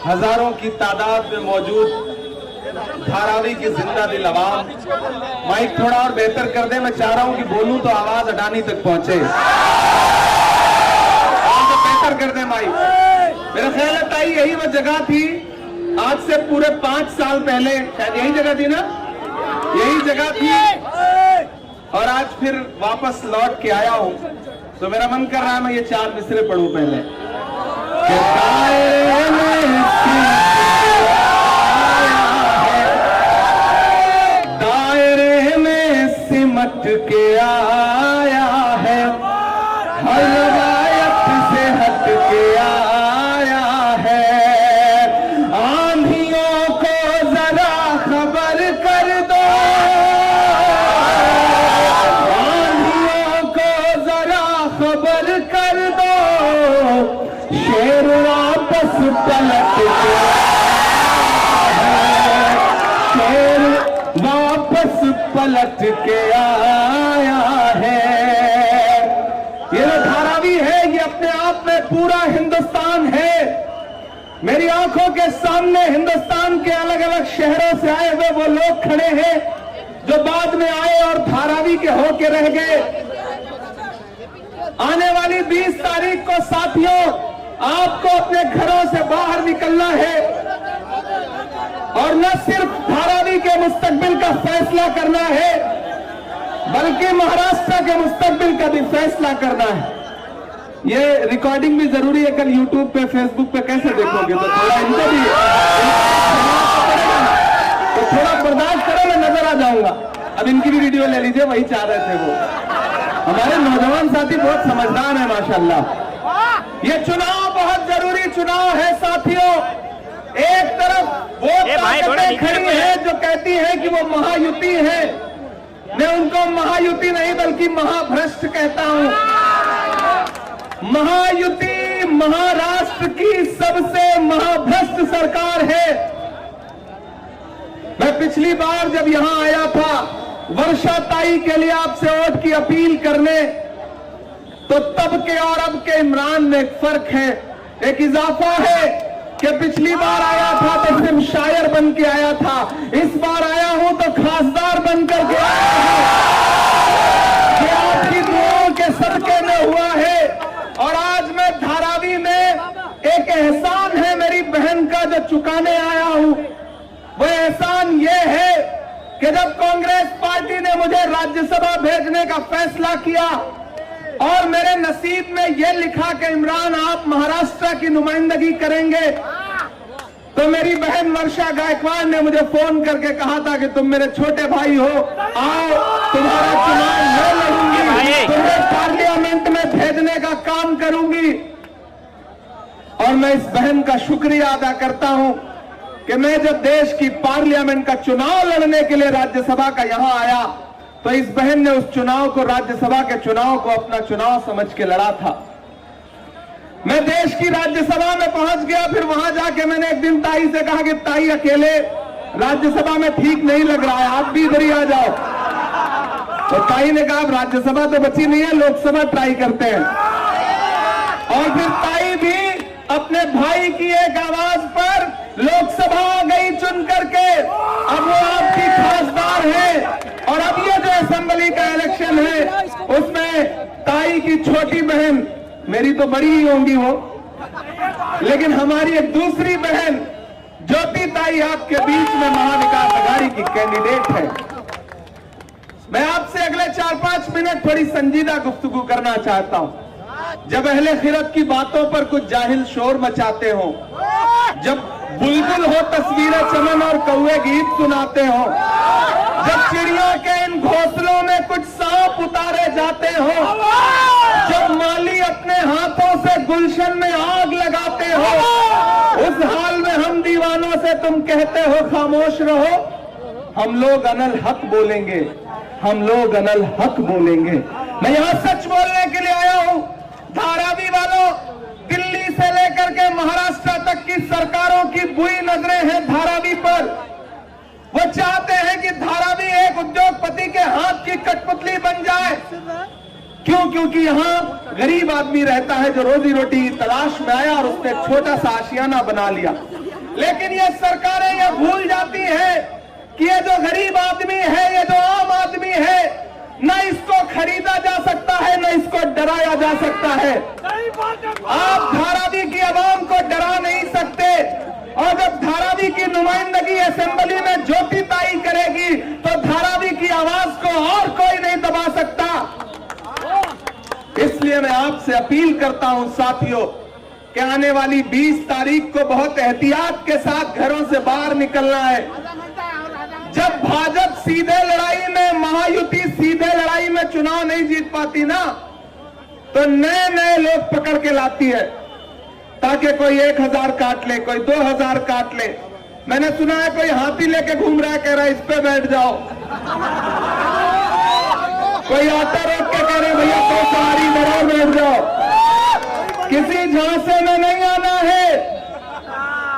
हजारों की तादाद में मौजूद धारावी की जिंदा दिल अवाम, माइक थोड़ा और बेहतर कर दे। मैं चाह रहा हूं कि बोलूं तो आवाज अडानी तक पहुंचे। और बेहतर कर दे माइक। मेरा ख्याल है ताई यही वो जगह थी आज से पूरे 5 साल पहले, शायद यही जगह थी ना, यही जगह थी। और आज फिर वापस लौट के आया हूं तो मेरा मन कर रहा है मैं ये 4 मिसरे पढ़ूं पहले। दायरे में सिमट के आया है, हर रवायत से हट के आया है। आंधियों को जरा खबर कर दो, आंधियों को जरा खबर कर दो, शेर वापस पलट के शेर वापस पलट के आया है। ये जो धारावी है ये अपने आप में पूरा हिंदुस्तान है। मेरी आंखों के सामने हिंदुस्तान के अलग अलग शहरों से आए हुए वो लोग खड़े हैं जो बाद में आए और धारावी के होके रह गए। आने वाली 20 तारीख को साथियों आपको अपने घरों से बाहर निकलना है और न सिर्फ धारावी के मुस्तकबिल का फैसला करना है बल्कि महाराष्ट्र के मुस्तकबिल का भी फैसला करना है। ये रिकॉर्डिंग भी जरूरी है, कल यूट्यूब पे फेसबुक पे कैसे देखोगे, तो थोड़ा इनको भी तो थोड़ा बर्दाश्त करो, मैं नजर आ जाऊंगा। अब इनकी भी वीडियो ले लीजिए, वही चाह रहे थे वो। हमारे नौजवान साथी बहुत समझदार है माशाल्लाह। ये चुनाव बहुत जरूरी चुनाव है साथियों। एक तरफ वो ताकतें खड़ी हैं जो कहती हैं कि वो महायुति है, मैं उनको महायुति नहीं बल्कि महाभ्रष्ट कहता हूं। महायुति महाराष्ट्र की सबसे महाभ्रष्ट सरकार है। मैं पिछली बार जब यहां आया था वर्षा ताई के लिए आपसे वोट की अपील करने, तो तब के और अब के इमरान में एक फर्क है, एक इजाफा है कि पिछली बार आया था तो सिर्फ शायर बन के आया था, इस बार आया हूं तो खासदार बनकर के आया हूं। ये आपकी दुआओं के सदके में हुआ है। और आज मैं धारावी में एक एहसान है मेरी बहन का जो चुकाने आया हूं। वो एहसान ये है कि जब कांग्रेस पार्टी ने मुझे राज्यसभा भेजने का फैसला किया और मेरे नसीब में यह लिखा कि इमरान आप महाराष्ट्र की नुमाइंदगी करेंगे, तो मेरी बहन वर्षा गायकवाड़ ने मुझे फोन करके कहा था कि तुम मेरे छोटे भाई हो, आओ तुम्हारा चुनाव मैं लड़ूंगी, तुम्हें पार्लियामेंट में भेजने का काम करूंगी। और मैं इस बहन का शुक्रिया अदा करता हूं कि मैं जब देश की पार्लियामेंट का चुनाव लड़ने के लिए राज्यसभा का यहां आया तो इस बहन ने उस चुनाव को, राज्यसभा के चुनाव को अपना चुनाव समझ के लड़ा था। मैं देश की राज्यसभा में पहुंच गया, फिर वहां जाके मैंने एक दिन ताई से कहा कि ताई अकेले राज्यसभा में ठीक नहीं लग रहा है, आप भी इधर ही आ जाओ। तो ताई ने कहा राज्यसभा तो बची नहीं है, लोकसभा ट्राई करते हैं। और फिर ताई भी अपने भाई की एक आवाज पर लोकसभा आ गई चुन करके। अब वो आपकी खासदार है। और अब ये जो असेंबली का इलेक्शन है उसमें ताई की छोटी बहन, मेरी तो बड़ी ही होंगी वो, लेकिन हमारी एक दूसरी बहन ज्योति ताई आपके बीच में महाविकास अघाड़ी की कैंडिडेट है। मैं आपसे अगले 4-5 मिनट थोड़ी संजीदा गुफ्तगू करना चाहता हूं। जब अहले खिरत की बातों पर कुछ जाहिल शोर मचाते हो, जब बुलबुल हो तस्वीरें चमन और कौवे गीत सुनाते हो, जब चिड़ियों के इन घोंसलों में कुछ सांप उतारे जाते हो, जब माली अपने हाथों से गुलशन में आग लगाते हो, उस हाल में हम दीवानों से तुम कहते हो खामोश रहो। हम लोग अनल हक बोलेंगे, हम लोग अनल हक बोलेंगे। मैं यहां सच बोलने के लिए आया हूं। धारावी वालों, दिल्ली से लेकर के महाराष्ट्र तक की सरकारों की बुरी नजरें हैं धारावी पर। वो चाहते हैं कि धारावी एक उद्योगपति के हाथ की कठपुतली बन जाए। क्यों? क्योंकि यहाँ गरीब आदमी रहता है जो रोजी रोटी की तलाश में आया और उसने छोटा सा आशियाना बना लिया। लेकिन ये सरकारें ये भूल जाती हैं कि ये जो गरीब आदमी है, ये जो आम आदमी है, न इसको खरीदा जा सकता है, न इसको डराया जा सकता है। आप धारावी की आवाम को डरा नहीं सकते, और जब धारावी की नुमाइंदगी असेंबली में ज्योति ताई करेगी तो धारावी की आवाज को और कोई नहीं दबा सकता। इसलिए मैं आपसे अपील करता हूं साथियों कि आने वाली 20 तारीख को बहुत एहतियात के साथ घरों से बाहर निकलना है। जब भाजपा सीधे लड़ाई में, महायुति सीधे लड़ाई में चुनाव नहीं जीत पाती ना, तो नए नए लोग पकड़ के लाती है, ताकि कोई 1000 काट ले, कोई 2000 काट ले। मैंने सुना है कोई हाथी लेके घूम रहा है, कह रहा है इस पे बैठ जाओ। कोई ऑटो रोक के कह रहे भैया तो सवारी जरूर बैठ जाओ। किसी झांसे में नहीं आना है,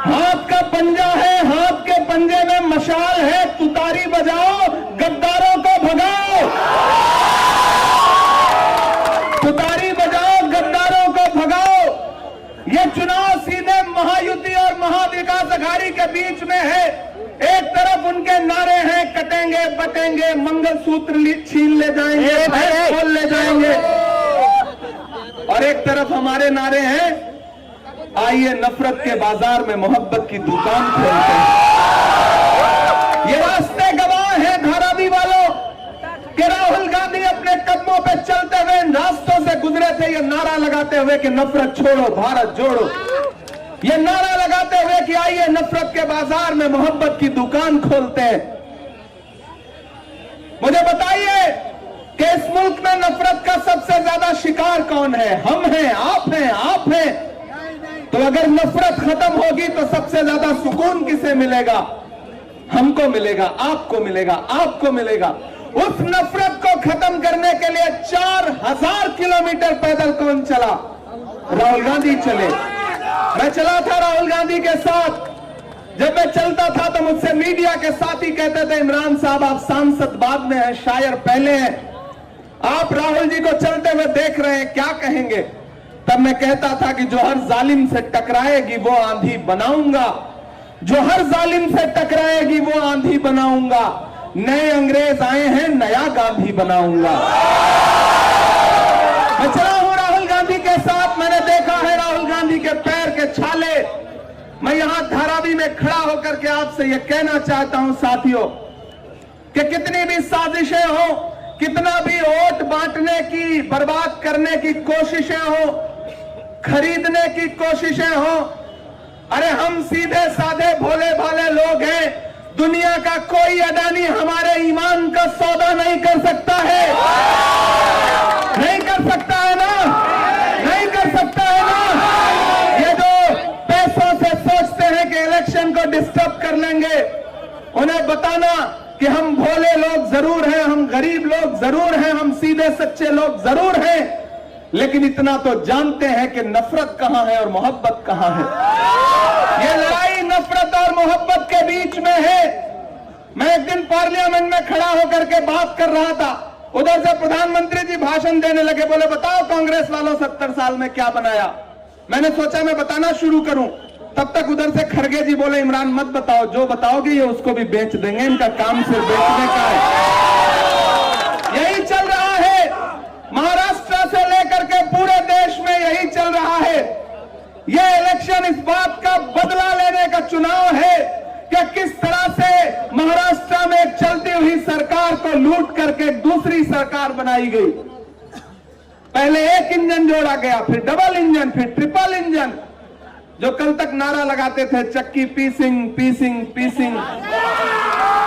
हाथ का पंजा है, हाथ के पंजे में मशाल है, तुतारी बजाओ, गद्दारों को भगाओ, तुतारी बजाओ, गद्दारों को भगाओ। ये चुनाव सीधे महायुति और महाविकास अघाड़ी के बीच में है। एक तरफ उनके नारे हैं कटेंगे बटेंगे, मंगलसूत्र छीन ले जाएंगे, भैंस खोल ले जाएंगे, और एक तरफ हमारे नारे हैं आइए नफरत के बाजार में मोहब्बत की दुकान खोलते हैं। ये रास्ते गवाह हैं धारावी वालों कि राहुल गांधी अपने कदमों पे चलते हुए रास्तों से गुजरे थे, ये नारा लगाते हुए कि नफरत छोड़ो भारत जोड़ो, ये नारा लगाते हुए कि आइए नफरत के बाजार में मोहब्बत की दुकान खोलते हैं। मुझे बताइए कि इस मुल्क में नफरत का सबसे ज्यादा शिकार कौन है? हम हैं, आप हैं, आप हैं। तो अगर नफरत खत्म होगी तो सबसे ज्यादा सुकून किसे मिलेगा? हमको मिलेगा, आपको मिलेगा, आपको मिलेगा। उस नफरत को खत्म करने के लिए 4000 किलोमीटर पैदल कौन चला? राहुल गांधी चले। मैं चला था राहुल गांधी के साथ। जब मैं चलता था तो मुझसे मीडिया के साथी कहते थे इमरान साहब आप सांसद बाद में हैं, शायर पहले हैं, आप राहुल जी को चलते हुए देख रहे हैं, क्या कहेंगे? तब मैं कहता था कि जो हर जालिम से टकराएगी वो आंधी बनाऊंगा, जो हर जालिम से टकराएगी वो आंधी बनाऊंगा। नए अंग्रेज आए हैं, नया गांधी बनाऊंगा। मैं चला हूं राहुल गांधी के साथ, मैंने देखा है राहुल गांधी के पैर के छाले। मैं यहां धारावी में खड़ा होकर के आपसे यह कहना चाहता हूं साथियों कि कितनी भी साजिशें हो, कितना भी वोट बांटने की, बर्बाद करने की कोशिशें हो, खरीदने की कोशिशें हो, अरे हम सीधे साधे भोले भाले लोग हैं। दुनिया का कोई अडानी हमारे ईमान का सौदा नहीं कर सकता है, नहीं कर सकता है ना, नहीं कर सकता है ना। ये जो पैसों से सोचते हैं कि इलेक्शन को डिस्टर्ब कर लेंगे, उन्हें बताना कि हम भोले लोग जरूर हैं, हम गरीब लोग जरूर हैं, हम सीधे सच्चे लोग जरूर हैं, लेकिन इतना तो जानते हैं कि नफरत कहां है और मोहब्बत कहां है। ये लड़ाई नफरत और मोहब्बत के बीच में है। मैं एक दिन पार्लियामेंट में खड़ा होकर के बात कर रहा था, उधर से प्रधानमंत्री जी भाषण देने लगे, बोले बताओ कांग्रेस वालों 70 साल में क्या बनाया। मैंने सोचा मैं बताना शुरू करूं, तब तक उधर से खड़गे जी बोले इमरान मत बताओ, जो बताओगे ये उसको भी बेच देंगे, इनका काम सिर्फ बेचने का है। यही चल रहा है, महाराष्ट्र से लेकर के पूरे देश में यही चल रहा है। ये इलेक्शन इस बात का बदला लेने का चुनाव है कि किस तरह से महाराष्ट्र में एक चलती हुई सरकार को लूट करके दूसरी सरकार बनाई गई। पहले एक इंजन जोड़ा गया, फिर डबल इंजन, फिर ट्रिपल इंजन। जो कल तक नारा लगाते थे चक्की पीसिंग पीसिंग पीसिंग,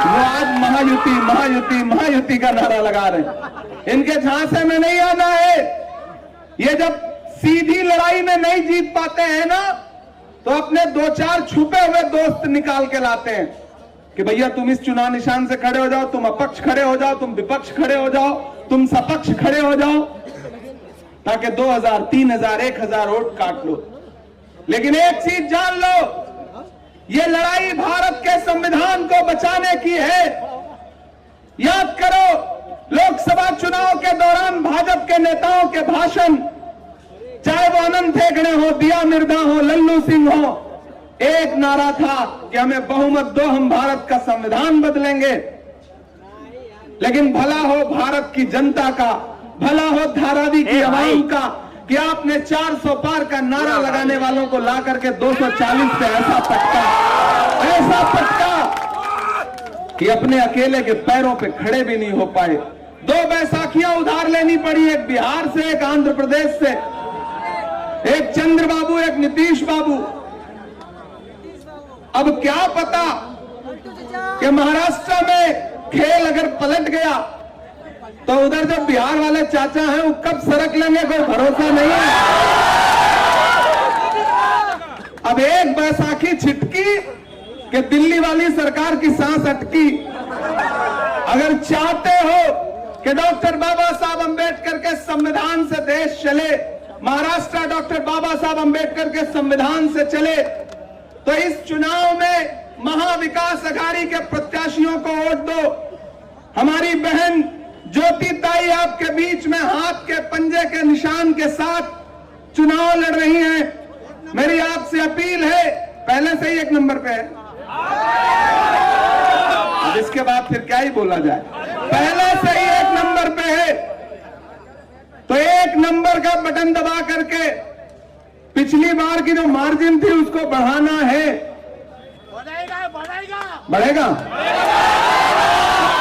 वो आज महायुति महायुति महायुति का नारा लगा रहे। इनके झांसे में नहीं आना है। ये जब सीधी लड़ाई में नहीं जीत पाते हैं ना, तो अपने 2-4 छुपे हुए दोस्त निकाल के लाते हैं कि भैया तुम इस चुनाव निशान से खड़े हो जाओ, तुम अपक्ष खड़े हो जाओ, तुम विपक्ष खड़े हो जाओ, तुम सपक्ष खड़े हो जाओ, ताकि 2000, 3000, 1000 वोट काट लो। लेकिन एक चीज जान लो, ये लड़ाई भारत के संविधान को बचाने की है। याद करो, लोकसभा चुनाव के दौरान भाजपा के नेताओं के भाषण, चाहे वो अनंत हेगड़े हो, दिया मिर्धा हो, लल्लू सिंह हो, एक नारा था कि हमें बहुमत दो, हम भारत का संविधान बदलेंगे। लेकिन भला हो भारत की जनता का, भला हो धारावी की आवाम का कि आपने 400 पार का नारा लगाने वालों को ला करके 240 पे ऐसा पटका कि अपने अकेले के पैरों पे खड़े भी नहीं हो पाए। 2 बैसाखियां उधार लेनी पड़ी, एक बिहार से, एक आंध्र प्रदेश से, एक चंद्रबाबू, एक नीतीश बाबू। अब क्या पता कि महाराष्ट्र में खेल अगर पलट गया तो उधर जो बिहार वाले चाचा हैं वो कब सरक लेंगे, कोई भरोसा नहीं है। अब एक बैसाखी छिटकी कि दिल्ली वाली सरकार की सांस अटकी। अगर चाहते हो कि डॉक्टर बाबा साहब अंबेडकर के संविधान से देश चले, महाराष्ट्र डॉक्टर बाबा साहब अंबेडकर के संविधान से चले, तो इस चुनाव में महाविकास अघाड़ी के प्रत्याशियों को वोट दो। हमारी बहन ज्योति ताई आपके बीच में हाथ के पंजे के निशान के साथ चुनाव लड़ रही हैं। मेरी आपसे अपील है, पहले से ही 1 नंबर पे है, अब इसके बाद फिर क्या ही बोला जाए, पहले से ही 1 नंबर पे है, तो 1 नंबर का बटन दबा करके पिछली बार की जो मार्जिन थी उसको बढ़ाना है। बढ़ेगा?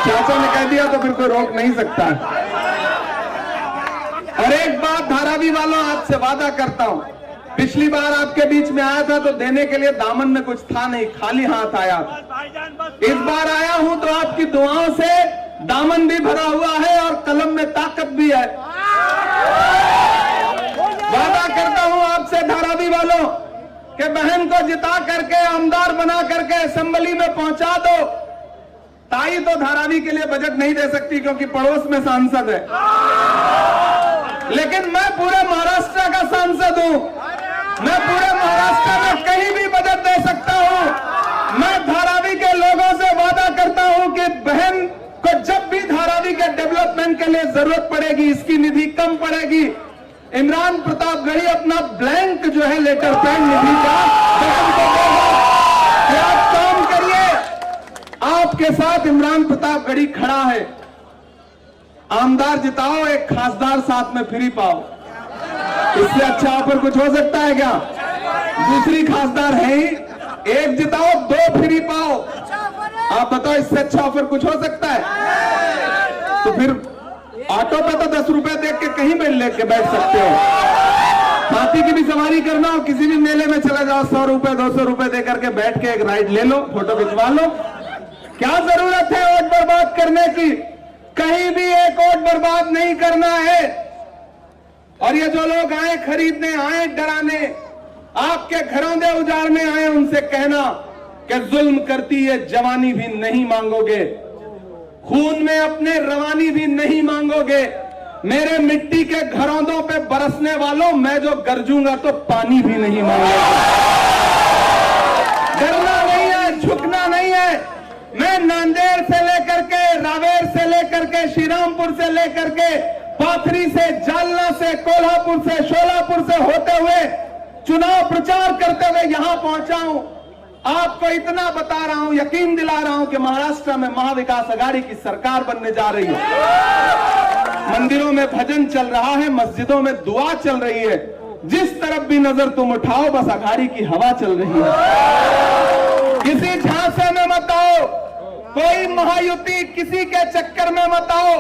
चाचा ने कह दिया तो फिर कोई रोक नहीं सकता। और एक बात धारावी वालों, आपसे वादा करता हूं, पिछली बार आपके बीच में आया था तो देने के लिए दामन में कुछ था नहीं, खाली हाथ आया था। इस बार आया हूं तो आपकी दुआओं से दामन भी भरा हुआ है और कलम में ताकत भी है। वादा करता हूं आपसे धारावी वालों कि बहन को जिता करके, आमदार बना करके असेंबली में पहुंचा दो। ताई तो धारावी के लिए बजट नहीं दे सकती क्योंकि पड़ोस में सांसद है, लेकिन मैं पूरे महाराष्ट्र का सांसद हूं, मैं पूरे महाराष्ट्र में कहीं भी बजट दे सकता हूं। मैं धारावी के लोगों से वादा करता हूं कि बहन को जब भी धारावी के डेवलपमेंट के लिए जरूरत पड़ेगी, इसकी निधि कम पड़ेगी, इमरान प्रतापगढ़ी अपना ब्लैंक जो है लेटर पैड निधि का बहन को देगा। आप काम करिए, आपके साथ इमरान प्रतापगढ़ी खड़ा है। आमदार जिताओ, एक खासदार साथ में फ्री पाओ, इससे अच्छा ऑफर कुछ हो सकता है क्या? दूसरी खासदार है ही, एक जिताओ 2 फ्री पाओ। आप बताओ इससे अच्छा ऑफर कुछ हो सकता है? तो फिर ऑटो पे तो 10 रुपए देख के कहीं भी लेके बैठ सकते हो। हाथी की भी सवारी करना हो, किसी भी मेले में चले जाओ, 100 रुपए 200 रुपए दे करके बैठ के एक राइड ले लो, फोटो खिंचवा लो। क्या जरूरत है वोट बर्बाद करने की? कहीं भी एक वोट बर्बाद नहीं करना है। और ये जो लोग आए खरीदने, आए डराने, आपके घरौंदे उजाड़ने आए, उनसे कहना कि जुल्म करती है जवानी भी नहीं मांगोगे, खून में अपने रवानी भी नहीं मांगोगे। मेरे मिट्टी के घरौंदों पे बरसने वालों, मैं जो गरजूंगा तो पानी भी नहीं मांगूंगा। डरना नहीं है, झुकना नहीं है। मैं नांदेड़ से लेकर के, रावेर से लेकर के, श्रीरामपुर से लेकर के, पाथरी से, जालना से, कोल्हापुर से, शोलापुर से होते हुए चुनाव प्रचार करते हुए यहां पहुंचा हूं। आपको इतना बता रहा हूं, यकीन दिला रहा हूं कि महाराष्ट्र में महाविकास अघाड़ी की सरकार बनने जा रही है। मंदिरों में भजन चल रहा है, मस्जिदों में दुआ चल रही है, जिस तरफ भी नजर तुम उठाओ बस अघाड़ी की हवा चल रही है। किसी झांसे में मत आओ, कोई महायुति किसी के चक्कर में मत आओ,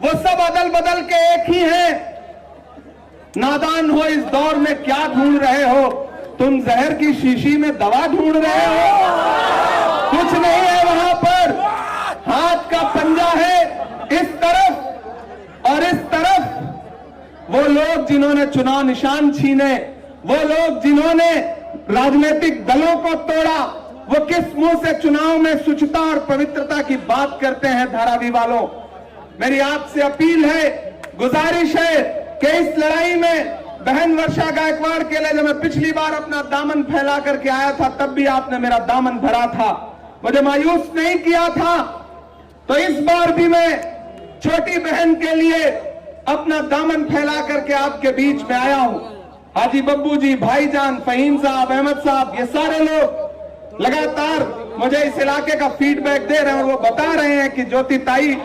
वो सब अदल बदल के एक ही हैं। नादान हो, इस दौर में क्या ढूंढ रहे हो? तुम जहर की शीशी में दवा ढूंढ रहे हो? कुछ नहीं है वहां पर, हाथ का पंजा है इस तरफ और इस तरफ। वो लोग जिन्होंने चुनाव निशान छीने, वो लोग जिन्होंने राजनीतिक दलों को तोड़ा, वो किस मुंह से चुनाव में शुचिता और पवित्रता की बात करते हैं? धारावी वालों, मेरी आपसे अपील है, गुजारिश है कि इस लड़ाई में बहन वर्षा गायकवाड़ के लिए जब मैं पिछली बार अपना दामन फैला करके आया था, तब भी आपने मेरा दामन भरा था, मुझे मायूस नहीं किया था। तो इस बार भी मैं छोटी बहन के लिए अपना दामन फैला करके आपके बीच में आया हूं। हाजी बब्बू जी, भाईजान, फहीम साहब, अहमद साहब, ये सारे लोग लगातार मुझे इस इलाके का फीडबैक दे रहे हैं और वो बता रहे हैं कि ज्योति ताई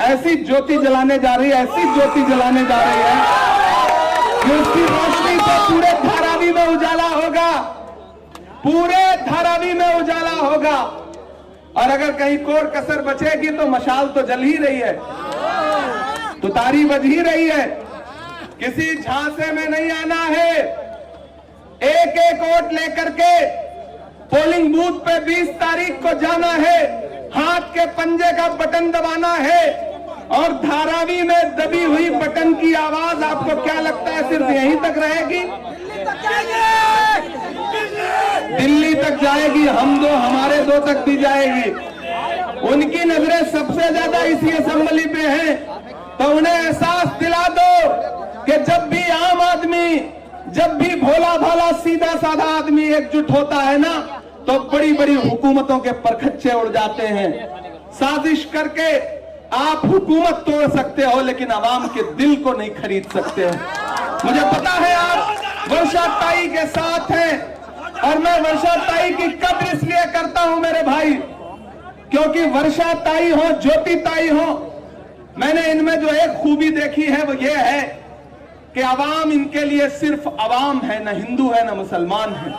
ऐसी ज्योति जलाने जा रही है, ऐसी ज्योति जलाने जा रही है कि उसकी रोशनी से पूरे धारावी में उजाला होगा, पूरे धारावी में उजाला होगा। और अगर कहीं कोर कसर बचेगी तो मशाल तो जल ही रही है, तुतारी बज ही रही है। किसी झांसे में नहीं आना है, एक एक वोट लेकर के पोलिंग बूथ पे 20 तारीख को जाना है, हाथ के पंजे का बटन दबाना है और धारावी में दबी हुई बटन की आवाज आपको क्या लगता है सिर्फ यहीं तक रहेगी? दिल्ली तक जाएगी, हम दो हमारे दो तक भी जाएगी। उनकी नजरें सबसे ज्यादा इसी असेंबली पे हैं, तो उन्हें एहसास दिला दो कि जब भी आम आदमी, जब भी भोला भाला सीधा साधा आदमी एकजुट होता है ना, तो बड़ी बड़ी हुकूमतों के परखच्चे उड़ जाते हैं। साजिश करके आप हुकूमत तोड़ सकते हो लेकिन आवाम के दिल को नहीं खरीद सकते हो। मुझे पता है आप वर्षा ताई के साथ हैं और मैं वर्षा ताई की कद्र इसलिए करता हूं मेरे भाई, क्योंकि वर्षा ताई हो, ज्योति ताई हो, मैंने इनमें जो एक खूबी देखी है वो ये है कि आवाम इनके लिए सिर्फ आवाम है, न हिंदू है न मुसलमान है।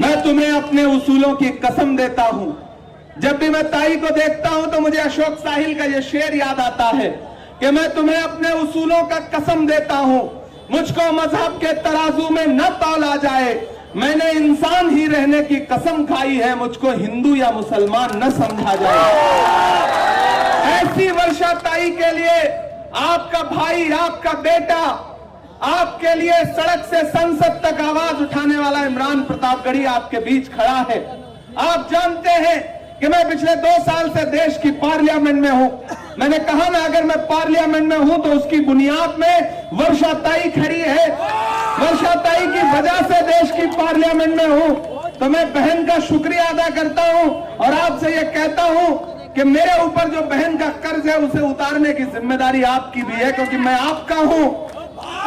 मैं तुम्हें अपने उसूलों की कसम देता हूं, जब भी मैं ताई को देखता हूं तो मुझे अशोक साहिल का यह शेर याद आता है कि मैं तुम्हें अपने उसूलों का कसम देता हूं, मुझको मजहब के तराजू में न तौला जाए, मैंने इंसान ही रहने की कसम खाई है, मुझको हिंदू या मुसलमान न समझा जाए। ऐसी वर्षा ताई के लिए आपका भाई, आपका बेटा, आपके लिए सड़क से संसद तक आवाज उठाने वाला इमरान प्रतापगढ़ी आपके बीच खड़ा है। आप जानते हैं कि मैं पिछले 2 साल से देश की पार्लियामेंट में हूं। मैंने कहा ना, अगर मैं पार्लियामेंट में हूं तो उसकी बुनियाद में वर्षा ताई खड़ी है। वर्षा ताई की वजह से देश की पार्लियामेंट में हूं, तो मैं बहन का शुक्रिया अदा करता हूं और आपसे यह कहता हूं कि मेरे ऊपर जो बहन का कर्ज है उसे उतारने की जिम्मेदारी आपकी भी है, क्योंकि मैं आपका हूं,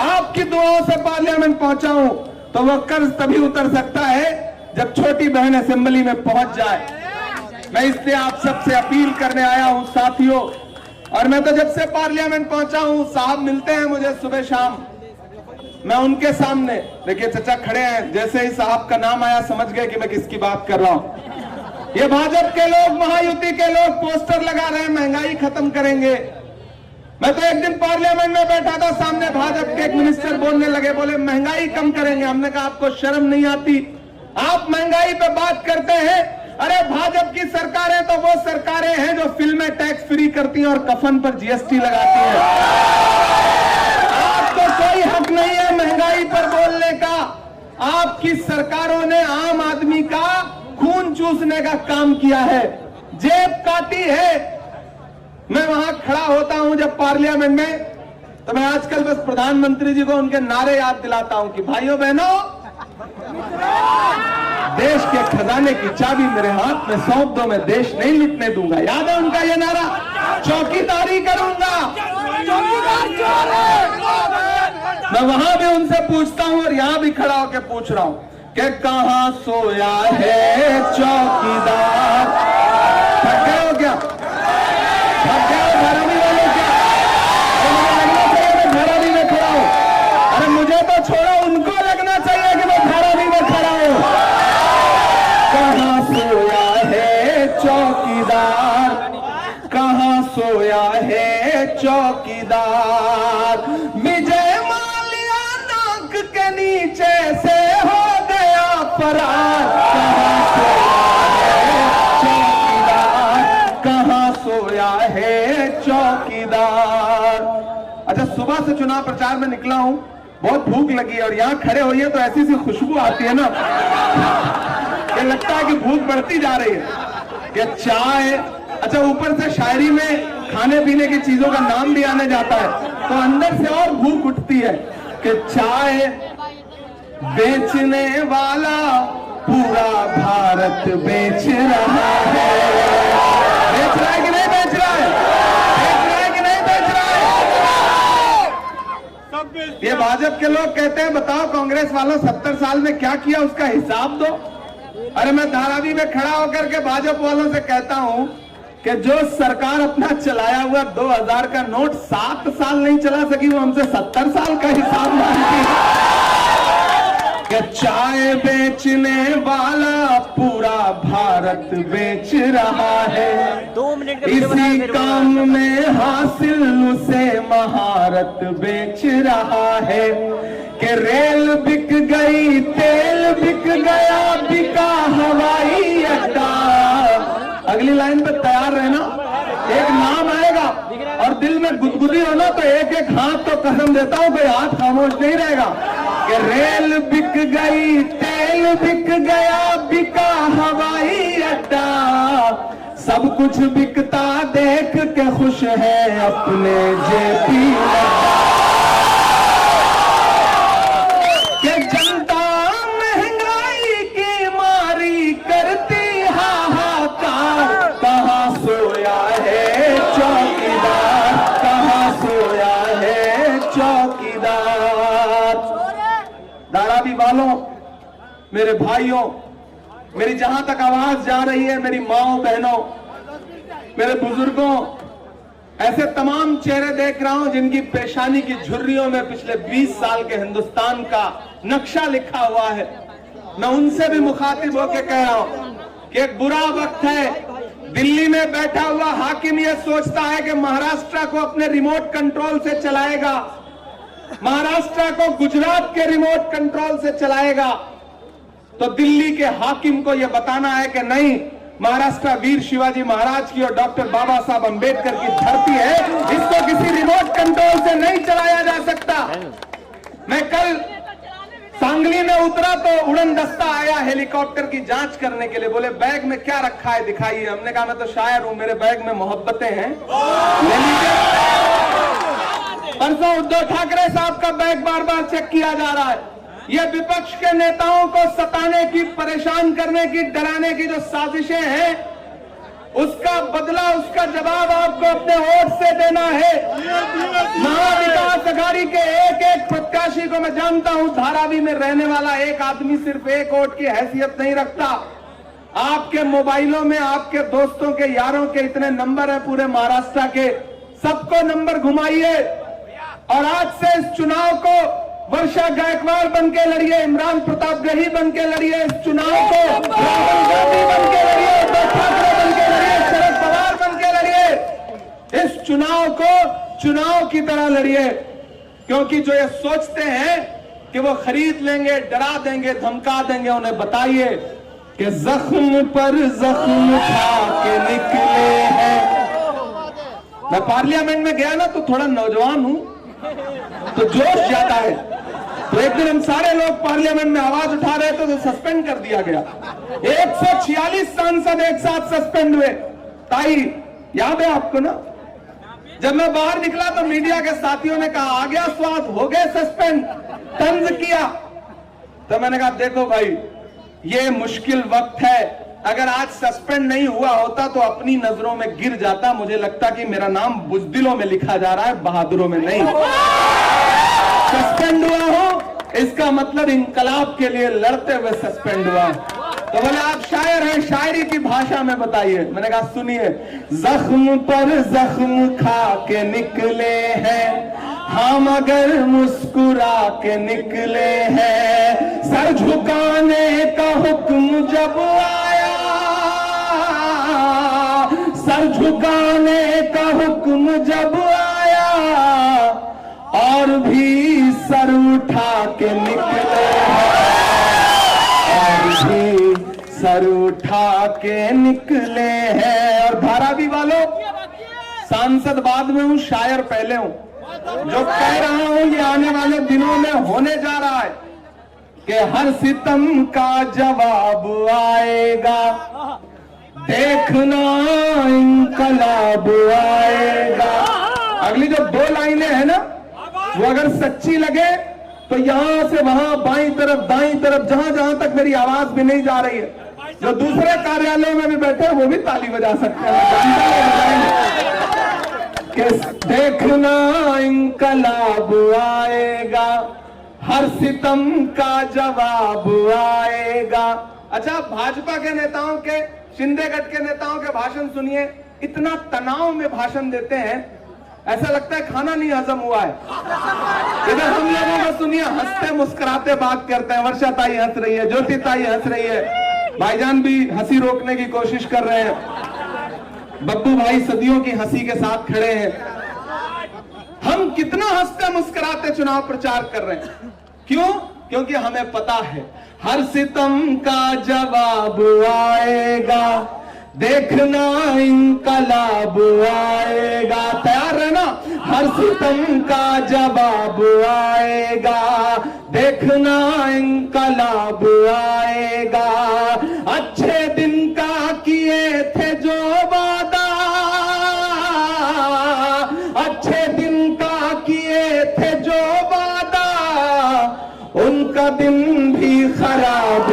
आपकी दुआओं से पार्लियामेंट पहुंचा हूं। तो वह कर्ज तभी उतर सकता है जब छोटी बहन असेंबली में पहुंच जाए। मैं इसलिए आप सबसे अपील करने आया हूं साथियों, और मैं तो जब से पार्लियामेंट पहुंचा हूं, साहब मिलते हैं मुझे सुबह शाम, मैं उनके सामने, देखिए चचा खड़े हैं, जैसे ही साहब का नाम आया समझ गए कि मैं किसकी बात कर रहा हूं। ये भाजपा के लोग, महायुति के लोग पोस्टर लगा रहे हैं महंगाई खत्म करेंगे। मैं तो एक दिन पार्लियामेंट में बैठा था, सामने भाजपा के एक मिनिस्टर बोलने लगे, बोले महंगाई कम करेंगे। हमने कहा आपको शर्म नहीं आती, आप महंगाई पे बात करते हैं? अरे भाजपा की सरकारें तो वो सरकारें हैं जो फिल्में टैक्स फ्री करती हैं और कफन पर जीएसटी लगाती हैं। आपको कोई हक नहीं है महंगाई पर बोलने का। आपकी सरकारों ने आम आदमी का खून चूसने का काम किया है, जेब काटी है। मैं वहां खड़ा होता हूं जब पार्लियामेंट में, तो मैं आजकल बस प्रधानमंत्री जी को उनके नारे याद दिलाता हूं कि भाइयों बहनों, देश के खजाने की चाबी मेरे हाथ में सौंप दो, मैं देश नहीं लुटने दूंगा। याद है उनका ये नारा? चौकीदारी करूंगा। मैं वहां भी उनसे पूछता हूं और यहां भी खड़ा होकर पूछ रहा हूं कि कहां सोया है चौकीदार? थक गए हो क्या? थक गए हो धरावी वाले क्या? लगना चाहिए मैं धरावी में खड़ा हूं। अरे मुझे तो छोड़ो, उनको लगना चाहिए कि मैं धरावी में खड़ा हूं। कहां सोया है चौकीदार? कहां सोया है चौकीदार? विजय माल्या नाक के नीचे से हो गया फरार। कहां सोया है चौकीदार? अच्छा, सुबह से चुनाव प्रचार में निकला हूं, बहुत भूख लगी और यहां खड़े होइए तो ऐसी सी खुशबू आती है ना कि लगता है कि भूख बढ़ती जा रही है। कि चाय, अच्छा ऊपर से शायरी में खाने पीने की चीजों का नाम भी आने जाता है, तो अंदर से और भूख उठती है कि चाय बेचने वाला पूरा भारत बेच रहा है। बेच रहा है कि नहीं बेच रहा है? बेच रहा है कि नहीं बेच रहा है? ये भाजपा भाजपा के लोग कहते हैं बताओ कांग्रेस वालों 70 साल में क्या किया उसका हिसाब दो। अरे मैं धारावी में खड़ा होकर के भाजपा वालों से कहता हूं कि जो सरकार अपना चलाया हुआ 2000 का नोट 7 साल नहीं चला सकी, वो हमसे 70 साल का हिसाब मांगती है। कि चाय बेचने वाला पूरा भारत बेच रहा है, 2 मिनट का इसी काम में हासिल उसे महारत बेच रहा है। कि रेल बिक गई, तेल बिक गया, बिका हवाई अड्डा। अगली लाइन पे तैयार रहना, एक नाम आएगा और दिल में गुदगुदी होना तो एक एक हाथ तो कसम देता हूं कोई हाथ खामोश नहीं रहेगा। कि रेल बिक गई, तेल बिक गया, बिका हवाई अड्डा, सब कुछ बिकता देख के खुश है अपने जेपी नड्डा। कि जनता महंगाई की मारी करती हाहाकार, कहां सोया है चौकीदार, कहां सोया है चौकीदार। धारावी वालों, मेरे भाइयों, मेरी जहां तक आवाज जा रही है, मेरी माओ बहनों, मेरे बुजुर्गों, ऐसे तमाम चेहरे देख रहा हूं जिनकी पेशानी की झुर्रियों में पिछले 20 साल के हिंदुस्तान का नक्शा लिखा हुआ है। मैं उनसे भी मुखातिब होकर कह रहा हूं कि एक बुरा वक्त है। दिल्ली में बैठा हुआ हाकिम यह सोचता है कि महाराष्ट्र को अपने रिमोट कंट्रोल से चलाएगा, महाराष्ट्र को गुजरात के रिमोट कंट्रोल से चलाएगा। तो दिल्ली के हाकिम को यह बताना है कि नहीं, महाराष्ट्र वीर शिवाजी महाराज की और डॉक्टर बाबा साहब अंबेडकर की धरती है, इसको किसी रिमोट कंट्रोल से नहीं चलाया जा सकता। मैं कल सांगली में उतरा तो उड़न दस्ता आया हेलीकॉप्टर की जांच करने के लिए। बोले बैग में क्या रखा है दिखाइए। हमने कहा मैं तो शायर हूं, मेरे बैग में मोहब्बतें हैं, ले लीजिए। परसों उद्धव ठाकरे साहब का बैग बार बार चेक किया जा रहा है। ये विपक्ष के नेताओं को सताने की, परेशान करने की, डराने की जो साजिशें हैं, उसका बदला, उसका जवाब आपको अपने वोट से देना है। महाविकास अघाड़ी के एक एक प्रत्याशी को मैं जानता हूं, धारावी में रहने वाला एक आदमी सिर्फ एक वोट की हैसियत नहीं रखता। आपके मोबाइलों में आपके दोस्तों के, यारों के इतने नंबर है पूरे महाराष्ट्र के, सबको नंबर घुमाइए और आज से इस चुनाव को वर्षा गायकवाड़ बन के लड़िए, इमरान प्रताप गही बन के लड़िए, इस चुनाव को राहुल गांधी बन के लड़िए, उद्धव ठाकरे बन के लड़िए, शरद पवार बन के लड़िए। इस चुनाव को चुनाव की तरह लड़िए, क्योंकि जो ये सोचते हैं कि वो खरीद लेंगे, डरा देंगे, धमका देंगे, उन्हें बताइए कि जख्म पर जख्म खा के निकले हैं। मैं पार्लियामेंट में गया ना तो थोड़ा नौजवान हूं तो जोश ज्यादा है। तो एक दिन हम सारे लोग पार्लियामेंट में आवाज उठा रहे थे तो सस्पेंड कर दिया गया। 146 सांसद एक साथ सस्पेंड हुए। ताई याद है आपको ना? जब मैं बाहर निकला तो मीडिया के साथियों ने कहा आ गया स्वाद, हो गए सस्पेंड, तंज किया। तो मैंने कहा देखो भाई, ये मुश्किल वक्त है। अगर आज सस्पेंड नहीं हुआ होता तो अपनी नजरों में गिर जाता। मुझे लगता कि मेरा नाम बुजदिलों में लिखा जा रहा है, बहादुरों में नहीं। सस्पेंड हुआ हो इसका मतलब इंकलाब के लिए लड़ते हुए सस्पेंड हुआ। तो बोले आप शायर हैं, शायरी की भाषा में बताइए। मैंने कहा सुनिए, जख्म पर जख्म खा के निकले हैं हम, अगर मुस्कुरा के निकले हैं। सर झुकाने का हुक्म जब आया, सर झुकाने का हुक्म जब आया, और भी सर उठा के निकले हैं, और भी सर उठा के निकले हैं। और धारावी वालों, सांसद बाद में हूं, शायर पहले हूं। जो कह रहा हूं ये आने वाले दिनों में होने जा रहा है कि हर सितम का जवाब आएगा, देखना इंकलाब आएगा। अगली जो 2 लाइनें हैं ना, वो अगर सच्ची लगे तो यहां से वहां, बाईं तरफ, दाईं तरफ, जहां जहां तक मेरी आवाज भी नहीं जा रही है, जो दूसरे कार्यालय में भी बैठे हैं वो भी ताली बजा सकते हैं कि देखना इंकलाब आएगा, हर सितम का जवाब आएगा। अच्छा, भाजपा के नेताओं के, शिंदे गठ के नेताओं के भाषण सुनिए, इतना तनाव में भाषण देते हैं, ऐसा लगता है खाना नहीं हजम हुआ है। इधर हम लोगों को सुनिए, हंसते मुस्कुराते बात करते हैं। वर्षा ताई हंस रही है, ज्योति ताई हंस रही है, भाईजान भी हंसी रोकने की कोशिश कर रहे हैं, बब्बू भाई सदियों की हंसी के साथ खड़े हैं। हम कितना हंसते मुस्कुराते चुनाव प्रचार कर रहे हैं, क्यों? क्योंकि हमें पता है हर सितम का जवाब आएगा, देखना इंकलाब आएगा। तैयार रहना, हर सितम का जवाब आएगा, देखना इंकलाब आएगा। अच्छे दिन का किए थे जो वादा, अच्छे दिन का किए थे जो वादा, उनका दिन भी खराब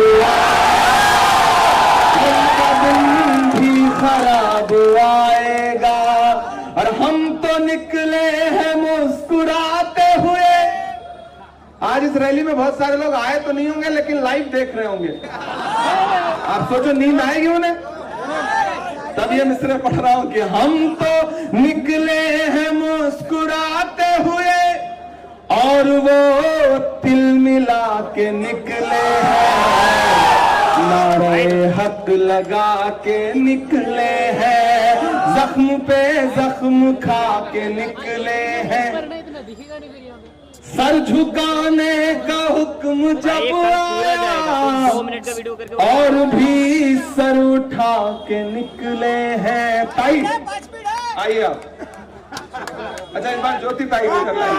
आएगा। और हम तो निकले हैं मुस्कुराते हुए। आज इस रैली में बहुत सारे लोग आए तो नहीं होंगे, लेकिन लाइव देख रहे होंगे। आप सोचो नींद आएगी उन्हें? तब ये मिसरे पढ़ रहा हूं कि हम तो निकले हैं मुस्कुराते हुए, और वो तिल मिला के निकले हैं, नारे हक लगा के निकले हैं, जख्म पे जख्म खा के निकले हैं। सर झुकाने का हुक्म जब आया, और भी सर उठा के निकले हैं। ताई आइए आप। अच्छा, इस बार ज्योति ताई को करना है।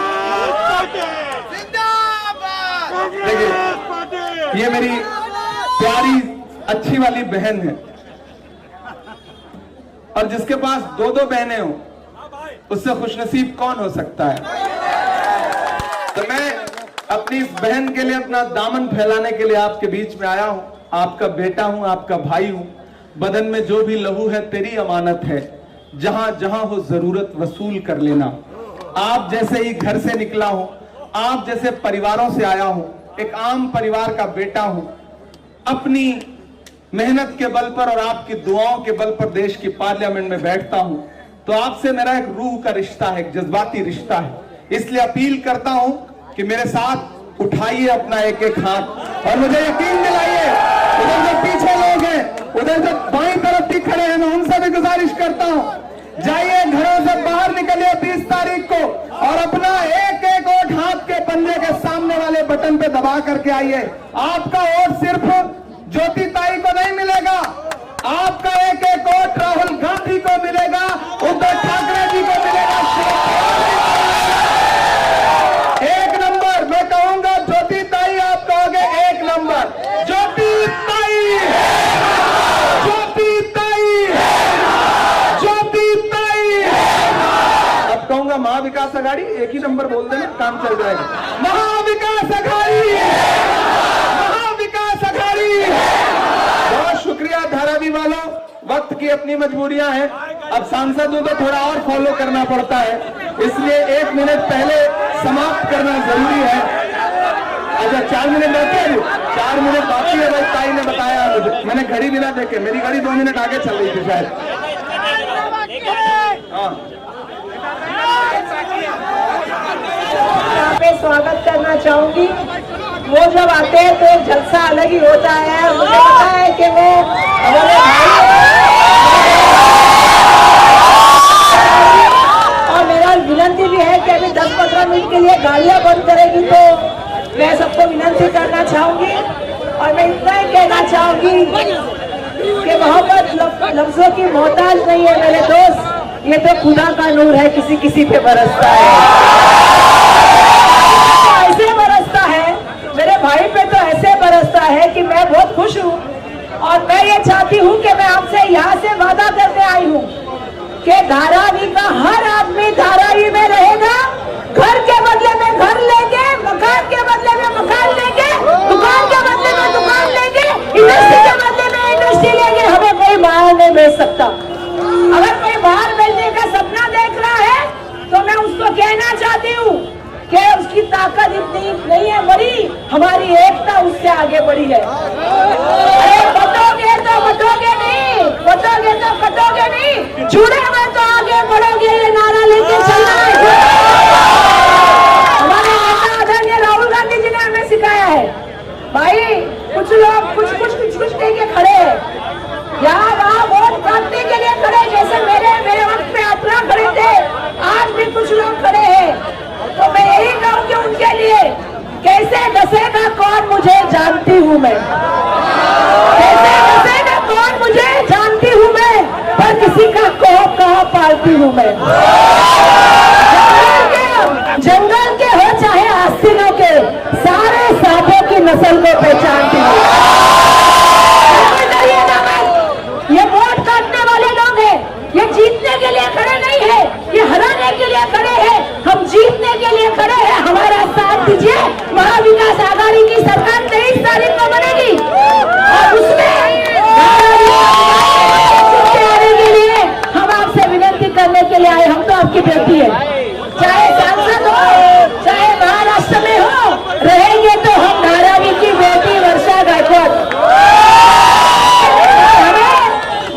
देखिए, ये मेरी प्यारी अच्छी वाली बहन है, और जिसके पास दो दो बहनें हो, उससे खुशनसीब कौन हो सकता है? तो मैं अपनी इस बहन के लिए अपना दामन फैलाने के लिए आपके बीच में आया हूं। आपका बेटा हूं, आपका भाई हूं। बदन में जो भी लहू है तेरी अमानत है, जहां जहां हो जरूरत वसूल कर लेना। आप जैसे ही घर से निकला हूं, आप जैसे परिवारों से आया हूं, एक आम परिवार का बेटा हूं। अपनी मेहनत के बल पर और आपकी दुआओं के बल पर देश की पार्लियामेंट में बैठता हूं। तो आपसे मेरा एक रूह का रिश्ता है, एक जज्बाती रिश्ता है। इसलिए अपील करता हूं कि मेरे साथ उठाइए अपना एक एक हाथ, और मुझे यकीन दिलाइए, उधर जो पीछे लोग हैं, उधर जो बाईं तरफ भी खड़े हैं, मैं उनसे भी गुजारिश करता हूं, जाइए घरों से बाहर निकलिए 30 तारीख को, और अपना एक एक वोट हाथ के पंजे के सामने वाले बटन पे दबा करके आइए। आपका वोट सिर्फ ज्योति ताई को नहीं मिलेगा, आपका एक एक वोट राहुल गांधी को मिलेगा, उद्धव ठाकरे जी को मिलेगा। एक नंबर मैं कहूंगा ज्योति ताई, आप कहोगे एक नंबर ज्योति ताई, ज्योति ताई, ज्योति ताई। अब कहूंगा महाविकास अघाड़ी, एक ही नंबर बोल देना, काम चल जाएगा। महाविकास अघाड़ी, महाविकास अघाड़ी। बहुत शुक्रिया धारावी वालों, वक्त की अपनी मजबूरियां हैं। अब सांसद हूं तो थोड़ा और फॉलो करना पड़ता है, इसलिए 1 मिनट पहले समाप्त करना जरूरी है। अच्छा, 4 मिनट बाकी है, 4 मिनट बाकी है। भाई ताई ने बताया मुझे, मैंने घड़ी भी ना देखे, मेरी घड़ी 2 मिनट आगे चल रही थी शायद। हाँ, यहाँ पे स्वागत करना चाहूंगी। वो जब आते हैं तो एक जलसा अलग ही होता है। मुझे पता है कि वो हमारे भाई, और मेरा विनंती भी है कि अभी 10-15 मिनट के लिए गाड़ियां बंद करेगी, तो मैं सबको विनंती करना चाहूंगी। और मैं इतना ही कहना चाहूंगी कि मोहब्बत लफ्जों की मोहताज नहीं है मेरे दोस्त, ये तो खुदा का नूर है, किसी किसी पे बरसता है। ऐसे बरसता है, मेरे भाई पे तो ऐसे बरसता है कि मैं बहुत खुश हूँ। और मैं ये चाहती हूँ कि मैं आपसे यहाँ से वादा करके आई हूँ कि धारावी का हर आदमी धारावी में रहेगा। घर के बदले में घर लेंगे, मकान के बदले में मकान लेंगे, दुकान के बदले में दुकान लेंगे, इंडस्ट्री के बदले में इंडस्ट्री लेंगे। हमें कोई बाहर नहीं भेज सकता। अगर कोई बाहर भेजने का सपना देख रहा है तो मैं उसको कहना चाहती हूँ कि उसकी ताकत इतनी नहीं है बड़ी, हमारी एकता उससे आगे बढ़ी है। अरे बटोगे तो बटोगे नहीं, बटोगे तो कटोगे नहीं, जुड़े हुए तो आगे बढ़ोगे, ये नारा लेके चलना है। हमारे नेता आदरणीय राहुल गांधी जी ने हमें सिखाया है। भाई कुछ लोग कुछ लेके खड़े हैं, यहाँ वहाँ वोट काटने के लिए खड़े, जैसे मेरे वक्त में अपना खड़े थे, आज भी कुछ लोग खड़े हैं। तो मैं यही कहूँगी उनके लिए, कैसे डसेगा कौन मुझे जानती हूँ मैं, कैसे डसेगा कौन मुझे जानती हूँ मैं, पर किसी का कोप कहाँ पालती हूँ मैं। जंगल के हो चाहे आस्तीनों के, सारे सांपों की नस्ल को पहचानती हूँ। ये वोट काटने वाले लोग हैं, ये जीतने के लिए खड़े नहीं है, ये हराने के लिए खड़े हैं। हम जीतने के लिए खड़े हैं, हमारा साथ दीजिए। महाविकास आघाड़ी की सरकार 23 तारीख को बनेगी और उसमें आने के लिए हम आपसे विनती करने के लिए आए। हम तो आपकी बेटी है, चाहे सांसद हो चाहे महाराष्ट्र में हो, रहेंगे तो हम धारावी की बेटी वर्षा गायकवाड़।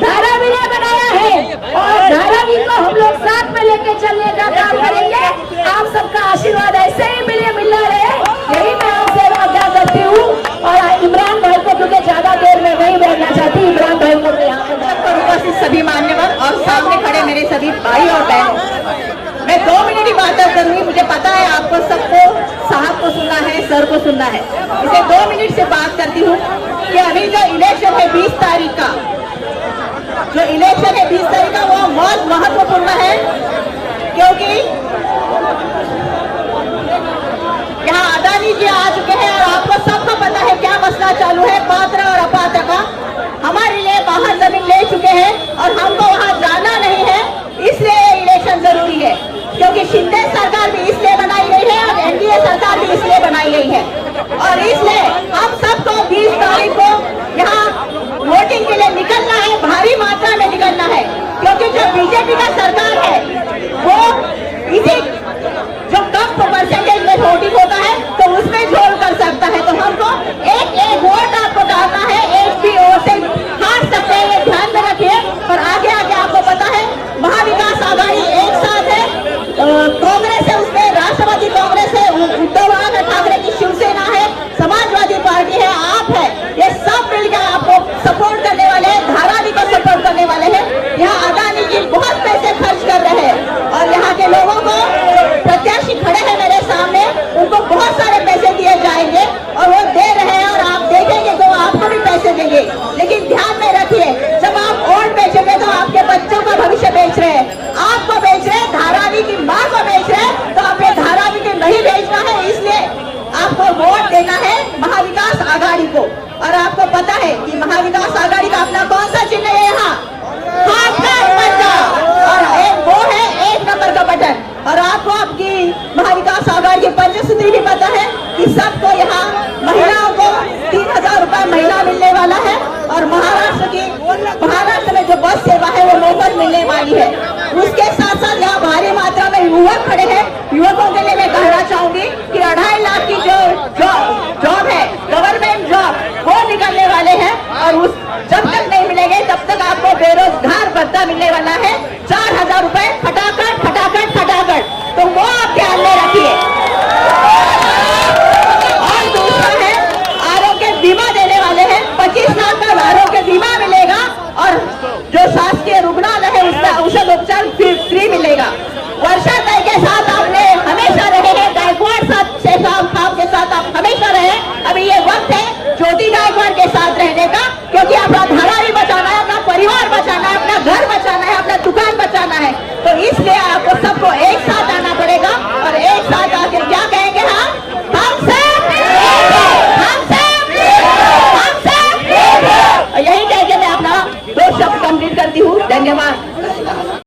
धारावी ने बनाया है और धारावी को हम लोग साथ में लेके चलने का काम करेंगे। आप सबका आशीर्वाद ऐसे ही मिलना रहे, यही मैं आपसे आज्ञा करती हूँ। और इमरान भाई को, क्योंकि ज्यादा देर में नहीं बैठना चाहती, इमरान भाई को यहाँ पर उपस्थित सभी मान्यवर और सामने खड़े मेरे सभी भाई और बहन, मैं 2 मिनट ही बात करूंगी। मुझे पता है आपको सबको साहब को सुनना है, सर को सुनना है, इसे 2 मिनट से बात करती हूँ कि अभी जो इलेक्शन है 20 तारीख का, जो इलेक्शन है 20 तारीख का, वो बहुत महत्वपूर्ण है। क्योंकि यहाँ अदानी जी आ चुके हैं और आपको सबको पता है क्या मसला चालू है पात्र और अपात्र का। हमारे लिए बाहर जमीन ले चुके हैं और हमको वहाँ जाना नहीं है, इसलिए इलेक्शन जरूरी है। क्योंकि शिंदे सरकार भी इसलिए बनाई गई है और एनडीए सरकार भी इसलिए बनाई गई है और इसलिए हम सबको 20 तारीख को यहाँ वोटिंग के लिए निकलना है, भारी मात्रा में निकलना है। क्योंकि जो बीजेपी का सरकार है वो इसी जो कम परसेंटेज में वोटिंग होता है तो उसमें झोल कर सकता है। तो हमको एक वोट आपको डालना है, एक भी ओर से हार सकते हैं, ये ध्यान में रखिए। और आगे आपको पता है महाविकास आघाड़ी एक साथ है, कांग्रेस है, उसमें राष्ट्रवादी कांग्रेस है, उद्धव ठाकरे की शिवसेना है, समाजवादी पार्टी है, आप है, ये सब मिलकर आपको सपोर्ट करने वाले हैं, धारावी को सपोर्ट करने वाले हैं। यहाँ अदानी जी बहुत पैसे खर्च कर रहे हैं और यहाँ के लोगों को, प्रत्याशी खड़े हैं मेरे सामने, उनको बहुत सारे पैसे दिए जाएंगे और वो दे रहे हैं और आप देखेंगे तो आपको भी पैसे देंगे। लेकिन ध्यान में रखिए, जब आप वोट बेचेंगे तो आपके बच्चों का भविष्य बेच रहे हैं, आपको बेच रहे हैं, धारावी की माँ को बेच रहे हैं। तो आपने धारावी को नहीं बेचना है, इसलिए आपको वोट देना है महाविकास आघाड़ी को। और आपको पता है कि महाविकास आघाड़ी का अपना कौन सा चिन्ह है यहाँ, हाथ का पंजा, और एक वो है 1 नंबर का बटन। और आपको आपकी महाविकास आघाड़ी की पंचसूत्री भी पता है कि सबको यहाँ महिलाओं को 3000 रुपए महीना मिलने वाला है